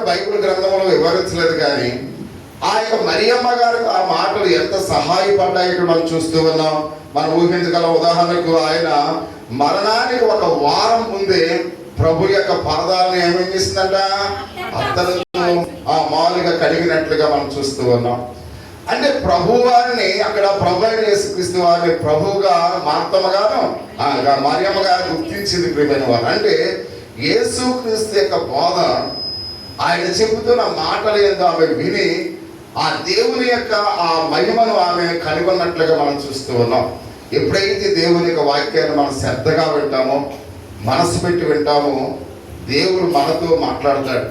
Bible గ్రంథంలో వివరించలేదు, కానీ ఆ యొక్క మరియమ్మ గారికి ఆ మాటలు ఎంత సహాయపడ్డాయి ఇక్కడ మనం చూస్తూ ఉన్నాం. మనం ఊహించగల ఉదాహరణకు ఆయన మరణానికి ఒక వారం ముందే ప్రభు యొక్క పాదాలను ఏమేం చేసిందంట, అత్తలతో ఆ మామూలుగా కడిగినట్లుగా మనం చూస్తూ ఉన్నాం. అంటే ప్రభు వారిని అక్కడ ప్రభు అయిన యేసుక్రీస్తు వారిని ప్రభువుగా మరియమ్మ గారు గుర్తించింది ప్రియమైన వారు. అంటే యేసుక్రీస్తు యొక్క బోధ, ఆయన చెబుతున్న మాటలు ఏందో ఆమె విని ఆ దేవుని యొక్క ఆ మహిమను ఆమె కనుగొన్నట్లుగా మనం చూస్తూ ఉన్నాం. ఎప్పుడైతే దేవుని యొక్క వాక్యాన్ని మనం శ్రద్ధగా వింటామో, మనసు పెట్టి వింటామో, దేవుడు మనతో మాట్లాడతాడు.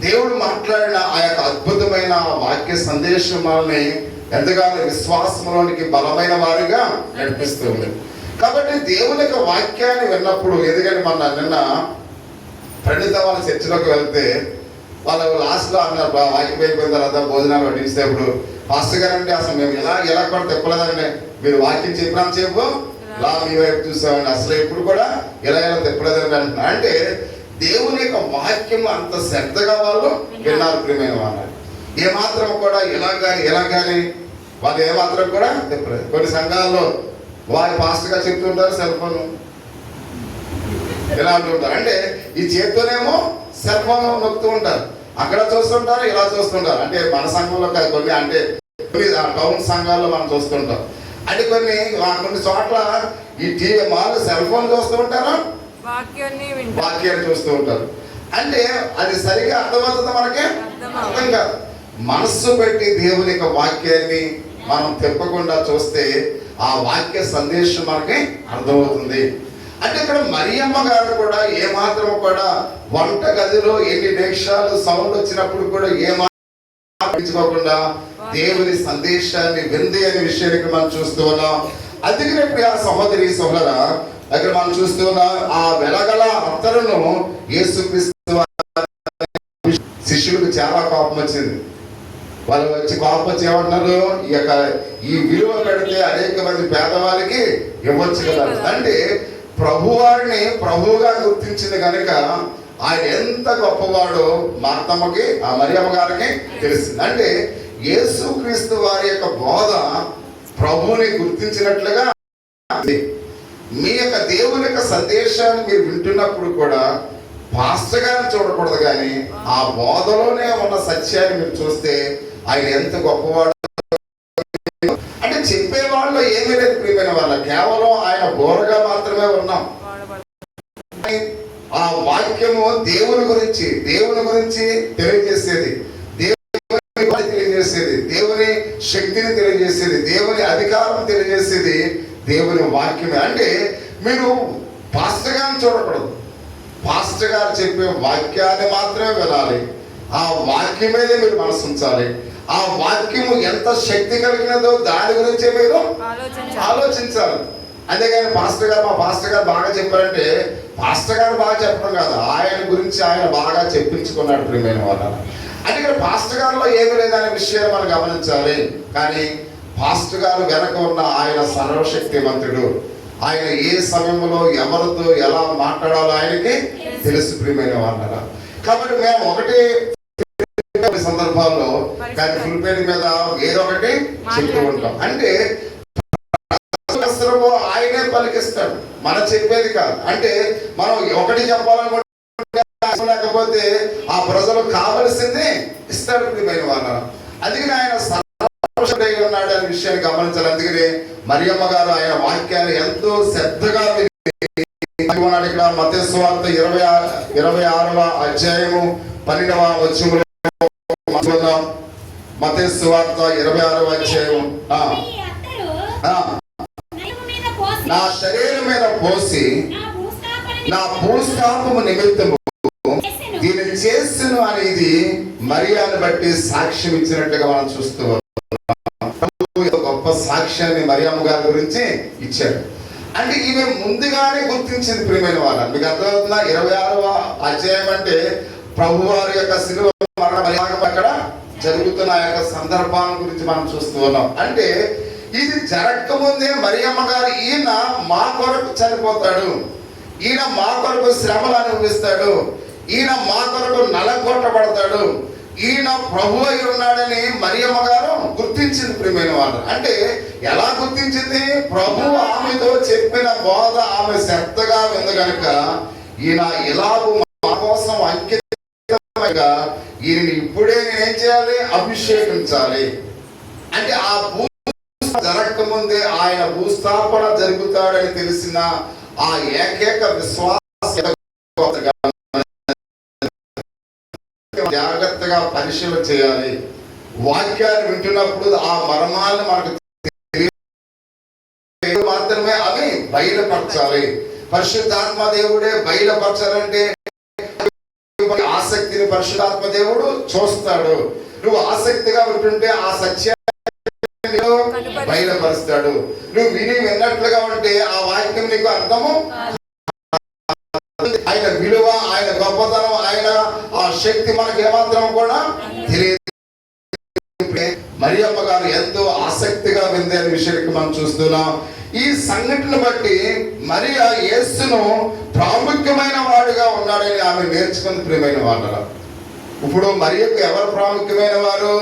దేవుడు మాట్లాడిన ఆ యొక్క అద్భుతమైన వాక్య సందేశం మనల్ని ఎంతగానో విశ్వాసంలోనికి బలమైన వారిగా నడిపిస్తుంది. కాబట్టి దేవుని యొక్క వాక్యాన్ని విన్నప్పుడు, ఎందుకంటే నిన్న పండిత వాళ్ళ చర్చిలోకి వెళ్తే వాళ్ళు లాస్ట్లో అన్నారు, వాక్యం అయిపోయిన తర్వాత భోజనాలు వడ్డించేటప్పుడు, పాస్టర్ గారంటే అసలు మేము ఎలా కూడా తెప్పలేదండి, మీరు వాక్యం చెప్పినా చెప్పు మీ వైపు చూసామండి, అసలు ఎప్పుడు కూడా ఎలా తెప్పలేదండి అంటున్నారు. అంటే దేవుని యొక్క వాక్యం అంత శ్రద్ధగా వాళ్ళు విన్నారు ప్రియమైన వాళ్ళు. ఏమాత్రం కూడా ఎలా కానీ వాళ్ళు ఏమాత్రం కూడా చెప్పలేదు. కొన్ని సంఘాల్లో వారి పాస్టర్గా చెప్తుంటారు, సెల్ ఫోన్ ఎలా అంటుంటారు, అంటే ఈ చేత్తోనేమో సెల్ ఫోన్ నొక్కుతూ ఉంటారు, అక్కడ చూస్తుంటారు, ఇలా చూస్తుంటారు. అంటే మన సంఘంలో కొన్ని, అంటే కొన్ని టౌన్ సంఘాల్లో మనం చూస్తుంటాం. అంటే కొన్ని చోట్ల ఈ టీవీ మాలు సెల్ ఫోన్ చూస్తూ ఉంటారు, వాక్యాన్ని చూస్తూ ఉంటారు. అంటే అది సరిగా అర్థమవుతుంది, మనకి అర్థం కాదు. మనస్సు పెట్టి దేవుని యొక్క వాక్యాన్ని మనం తెప్పకుండా చూస్తే ఆ వాక్య సందేశం మనకి అర్థమవుతుంది. అంటే ఇక్కడ మరియమ్మ గారు కూడా ఏమాత్రం కూడా వంట గదిలో ఎన్ని నిమిషాలు సౌండ్ వచ్చినప్పుడు కూడా ఏమాత్రం దేవుని సందేశాన్ని వింది అనే విషయానికి మనం చూస్తూ ఉన్నాం. అందుకనే ప్రియ సహోదరి సోదర, అక్కడ మనం చూస్తూ ఉన్నాం, ఆ వెలగల అత్తరును యేసుక్రీస్తు శిష్యులకు చాలా కోపం వచ్చింది. వాళ్ళు వచ్చి కోపం వచ్చి ఏమంటున్నారు, ఈ విలువ పెడితే అనేక మంది పేదవాళ్ళకి ఇవ్వచ్చు కదా. అంటే ప్రభువారిని ప్రభువుగా గుర్తించింది కనుక ఆయన ఎంత గొప్పవాడో మార్తమ్మకి, ఆ మరియమ్మ గారికి తెలిసింది. అంటే యేసుక్రీస్తు వారి యొక్క బోధ ప్రభువుని గుర్తించినట్లుగా. మీ యొక్క దేవుని యొక్క సందేశాన్ని మీరు వింటున్నప్పుడు కూడా పాస్టర్ గారిని చూడకూడదు, కానీ ఆ బోధలోనే ఉన్న సత్యాన్ని మీరు చూస్తే ఆయన ఎంత గొప్పవాడు. అంటే చెప్పేవాళ్ళు ఏమీ లేదు ప్రియమైన వాళ్ళ, కేవలం ఆయన బోరగా మాత్రమే ఉన్నాం. ఆ వాక్యము దేవుని గురించి తెలియజేసేది, దేవుని శక్తిని తెలియజేసేది, దేవుని అధికారం తెలియజేసేది దేవుని వాక్యమే. అంటే మీరు పాస్టర్ గారిని చూడకూడదు, పాస్టర్ గారు చెప్పే వాక్యాన్ని మాత్రమే వినాలి. ఆ వాక్యం మీదే మీరు మనసు ఉంచాలి. ఆ వాక్యము ఎంత శక్తి కలిగినదో దాని గురించే మీరు ఆలోచించాలి. అంతేగాని మా పాస్టర్ గారు బాగా చెప్పారంటే పాస్టర్ గారు బాగా చెప్పడం కాదు, ఆయన గురించి ఆయన బాగా చెప్పించుకున్నాడు ప్రియమైన వాళ్ళ. అంటే ఇక్కడ పాస్టర్ గారిలో ఏమీ లేదనే విషయాన్ని మనం గమనించాలి. కానీ పాస్టర్ గారు వెనక ఉన్న ఆయన సర్వశక్తిమంతుడు. ఆయన ఏ సమయంలో ఎవరితో ఎలా మాట్లాడాలో ఆయనకి తెలుసు ప్రియమైన వాళ్ళ. కాబట్టి మేము ఒకటి సందర్భాల్లో కానీ ఫుల్ పేరు మీద వేరొకటి చెప్తూ ఉంటాం. అంటే ఆయనే పలికిస్తాడు, మనం చెప్పేది కాదు. అంటే మనం ఒకటి చెప్పాలనుకుంటే లేకపోతే ఆ ప్రజలు కావలసింది ఇస్తాడు ప్రియమైన వాళ్ళ. అందుకని ఆయన ఉన్నాడు అనే విషయాన్ని గమనించాలి. అందుకని మరియమ్మ గారు ఆయన వాక్యాన్ని ఎంతో శ్రద్ధగా ఉన్నాడు. ఇక్కడ మత్తయి సువార్త 26వ అధ్యాయము 12వ వచనంలో మత్తయి సువార్త 26వ అధ్యాయం, నా శరీరం మీద పోసి నా భూస్థాపము నిమిత్తము దీనిని చేస్తును అనేది మరియాను బట్టి సాక్ష్యం ఇచ్చినట్టుగా మనం చూస్తూ గొప్ప సాక్ష్యాన్ని మరియమ్మ గారి గురించి ఇచ్చాడు. అంటే ఈమె ముందుగానే గుర్తించింది ప్రియమైన వాళ్ళ. మీకు అర్థమవుతుందా? 26వ అధ్యాయం అంటే ప్రభు వారి యొక్క శిలువ మరణ అక్కడ జరుగుతున్న ఆ యొక్క సందర్భాల గురించి మనం చూస్తూ ఉన్నాం. అంటే ఇది జరగకముందే మరియమ్మ గారు ఈయన మా కొరకు చనిపోతాడు, ఈయన మా కొరకు శ్రమలు అనుభవిస్తాడు, ఈయన మా కొరకు నలగొట్టబడతాడు, ఈయన ప్రభు అయి ఉన్నాడని మరియమ్మ గారు గుర్తించింది ప్రియమైన వాళ్ళు. అంటే ఎలా గుర్తించింది? ప్రభు ఆమెతో చెప్పిన బోధ ఆమె శ్రద్ధగా ఉంది కనుక ఈయన ఇలాగూ మా కోసం అంకితంగా ఈయన ఇప్పుడే నేనేం చేయాలి? అభిషేకించాలి. అంటే ఆ భూ జరగకముందే ఆయన భూస్థాపన జరుగుతాడని తెలిసిన ఆ ఏకైక విశ్వాస జాగ్రత్తగా పరిశీలన చేయాలి. వాక్యాన్ని వింటున్నప్పుడు ఆ మర్మాలను మనకు మాత్రమే అవి బయలుపరచాలి. పరిశుద్ధాత్మ దేవుడే బయలుపరచాలంటే ఆసక్తిని పరిశుద్ధాత్మ దేవుడు చూస్తాడు. నువ్వు ఆసక్తిగా ఉంటుంటే ఆ సత్యాన్ని బయలుపరుస్తాడు. నువ్వు విన్నట్లుగా ఉంటే ఆ వాక్యం నీకు అర్థము, ఆయన విలువ, ఆయన గొప్పతనం, ఆయన ఆ శక్తి మనకు ఏమాత్రం కూడా తెలియదు. మరియమ్మ గారు ఎంతో ఆసక్తిగా విందే అనే విషయానికి మనం చూస్తున్నాం. ఈ సంఘటన బట్టి మరియా యేసును ప్రాముఖ్యమైన వాడుగా ఉన్నాడని ఆమె నేర్చుకుని ప్రియమైన వాళ్ళ. ఇప్పుడు మరియకు ఎవరు ప్రాముఖ్యమైన వారు?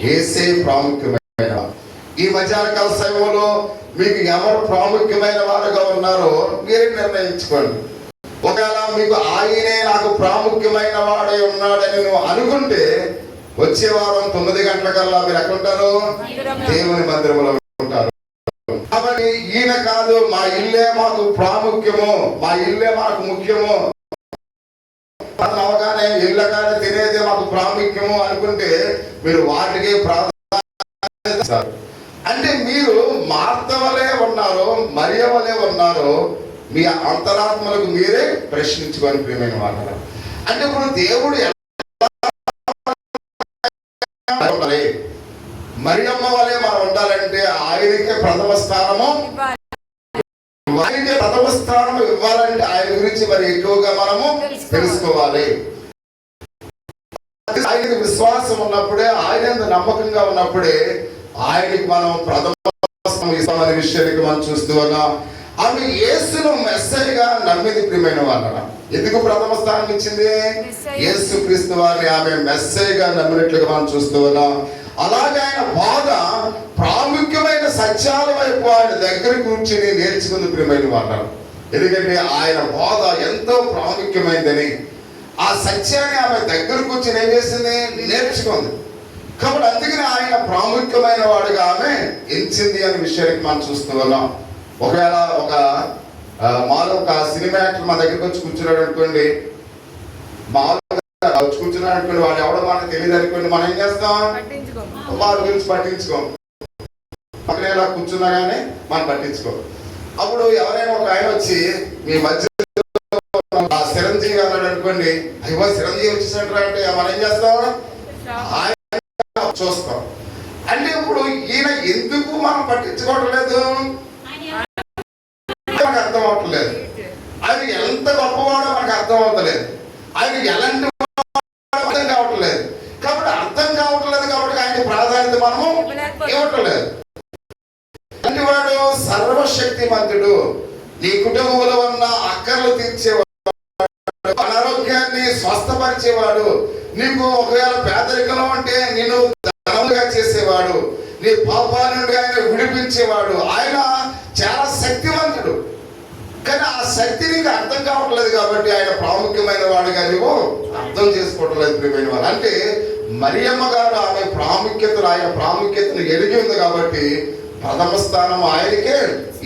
యేసే ప్రాముఖ్యమైన వారు. ఈ మధ్యాహ్నకాల సమయంలో మీకు ఎవరు ప్రాముఖ్యమైన వారుగా ఉన్నారో మీరే నిర్ణయించుకోండి. ఒకవేళ మీకు ఆయనే నాకు ప్రాముఖ్యమైన వాడై ఉన్నాడని నువ్వు అనుకుంటే వచ్చే వారం 9 గంటలకల్లా మీరు ఎక్కడుంటారు? దేవుని మందిరంలో ఉంటారు. కాబట్టి ఈయన కాదు, మా ఇల్లే మాకు ప్రాముఖ్యము, మా ఇల్లే మాకు ముఖ్యము, అవగానే ఇళ్ళగానే తినేదే మాకు ప్రాముఖ్యము అనుకుంటే మీరు వాటికి ప్రాధాన్యత. అంటే మీరు మార్త వలె ఉన్నారో, మరియ వలె ఉన్నారో మీ అంతరాత్మలకు మీరే ప్రశ్నించుకొని ప్రియమైన వాళ్ళు. అంటే ఇప్పుడు దేవుడు మరియమ్మ వలె మనం ఉండాలంటే ఆయనకే ప్రథమ స్థానము, ఆయనకే ప్రథమ స్థానం ఇవ్వాలంటే ఆయన గురించి మరి ఎక్కువగా మనము తెలుసుకోవాలి. ఆయనకు విశ్వాసం ఉన్నప్పుడే, ఆయన నమ్మకంగా ఉన్నప్పుడే ఆయనకి మనం ప్రథమ స్థానం ఇస్తామనే విషయానికి మనం చూస్తూ ఉన్నాం. ఆమె యేసును మెస్సయ్యగా నమ్మింది ప్రియమైన వాళ్ళ. ఎందుకు ప్రథమ స్థానం ఇచ్చింది? యేసు క్రీస్తు వారిని ఆమె మెస్సయ్యగా నమ్మినట్లుగా మనం చూస్తూ ఉన్నాం. అలాగే ఆయన బోధ ప్రాముఖ్యమైన సత్యాల వైపు ఆయన దగ్గర కూర్చుని నేర్చుకుంది ప్రియమైన వాళ్ళ. ఎందుకంటే ఆయన బోధ ఎంతో ప్రాముఖ్యమైనదని ఆ సత్యాన్ని ఆమె దగ్గర కూర్చుని ఏం చేసింది? నేర్చుకుంది. కాబట్టి అందుకని ఆయన ప్రాముఖ్యమైన వాడుగా ఆమె ఎంచింది అనే విషయానికి మనం చూస్తూ ఉన్నాం. ఒకవేళ మాలో ఒక సినిమా యాక్టర్ మా దగ్గరికి వచ్చి కూర్చున్నాడు అనుకోండి, మామూలుగా వచ్చి కూర్చున్నాడు అనుకోండి, వాడు ఎవడో మనకు తెలియదు అనుకోండి, మనం ఏం చేస్తాం? వాళ్ళ గురించి పట్టించుకోం. పక్కన ఎలా కూర్చున్నా కానీ మనం పట్టించుకోం. అప్పుడు ఎవరైనా ఒక ఆయన వచ్చి మీ మధ్య చిరంజీవి అన్నాడు అనుకోండి, అయ్యో చిరంజీవి వచ్చేసంటారా అంటే మనం ఏం చేస్తాం? ఆయన చూస్తాం. అంటే ఇప్పుడు ఈయన ఎందుకు మనం పట్టించుకోవడం లేదు? మనకు అర్థం అవట్లేదు. ఆయన ఎంత గొప్పవాడో మనకు అర్థం అవట్లేదు. ఆయన ఎలాంటి అర్థం కావట్లేదు. కాబట్టి అర్థం కావట్లేదు కాబట్టి ఆయన ప్రాధాన్యత మనము ఇవ్వట్లేదు. అలాంటి వాడు సర్వశక్తిమంతుడు, నీ కుటుంబంలో ఉన్న అక్కర్లు తీర్చేవాడు, అనారోగ్యాన్ని స్వస్థపరిచేవాడు, నీకు ఒకవేళ పేదరికంలో ఉంటే నిన్ను ధనముగా చేసేవాడు, నీ పాపాల నుండి ఆయన విడిపించేవాడు. ఆయన చాలా శక్తివంతుడు. కానీ ఆ శక్తి నీకు అర్థం కావట్లేదు కాబట్టి ఆయన ప్రాముఖ్యమైన వాడుగా నువ్వు అర్థం చేసుకోవట్లేదు ప్రియమైన వాడు. అంటే మరియమ్మ గారు ఆమె ఆయన ప్రాముఖ్యతను ఎరిగి ఉంది కాబట్టి ప్రథమ స్థానం ఆయనకే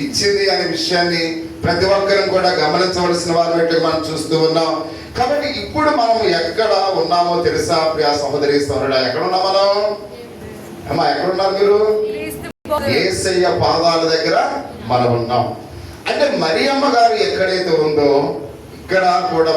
ఇచ్చింది అనే విషయాన్ని ప్రతి ఒక్కరం కూడా గమనించవలసిన వారిని మనం చూస్తూ ఉన్నాం. కాబట్టి ఇప్పుడు మనం ఎక్కడ ఉన్నామో తెలుసా ప్రియా సహోదరి సోదరుడా? ఎక్కడ ఉన్నాం మనం? అమ్మా ఎక్కడున్నారు మీరు? యేసయ్య పాదాల దగ్గర మనం ఉన్నాం. అంటే మరియమ్మ గారు ఎక్కడైతే ఉందో ఇక్కడ కూడా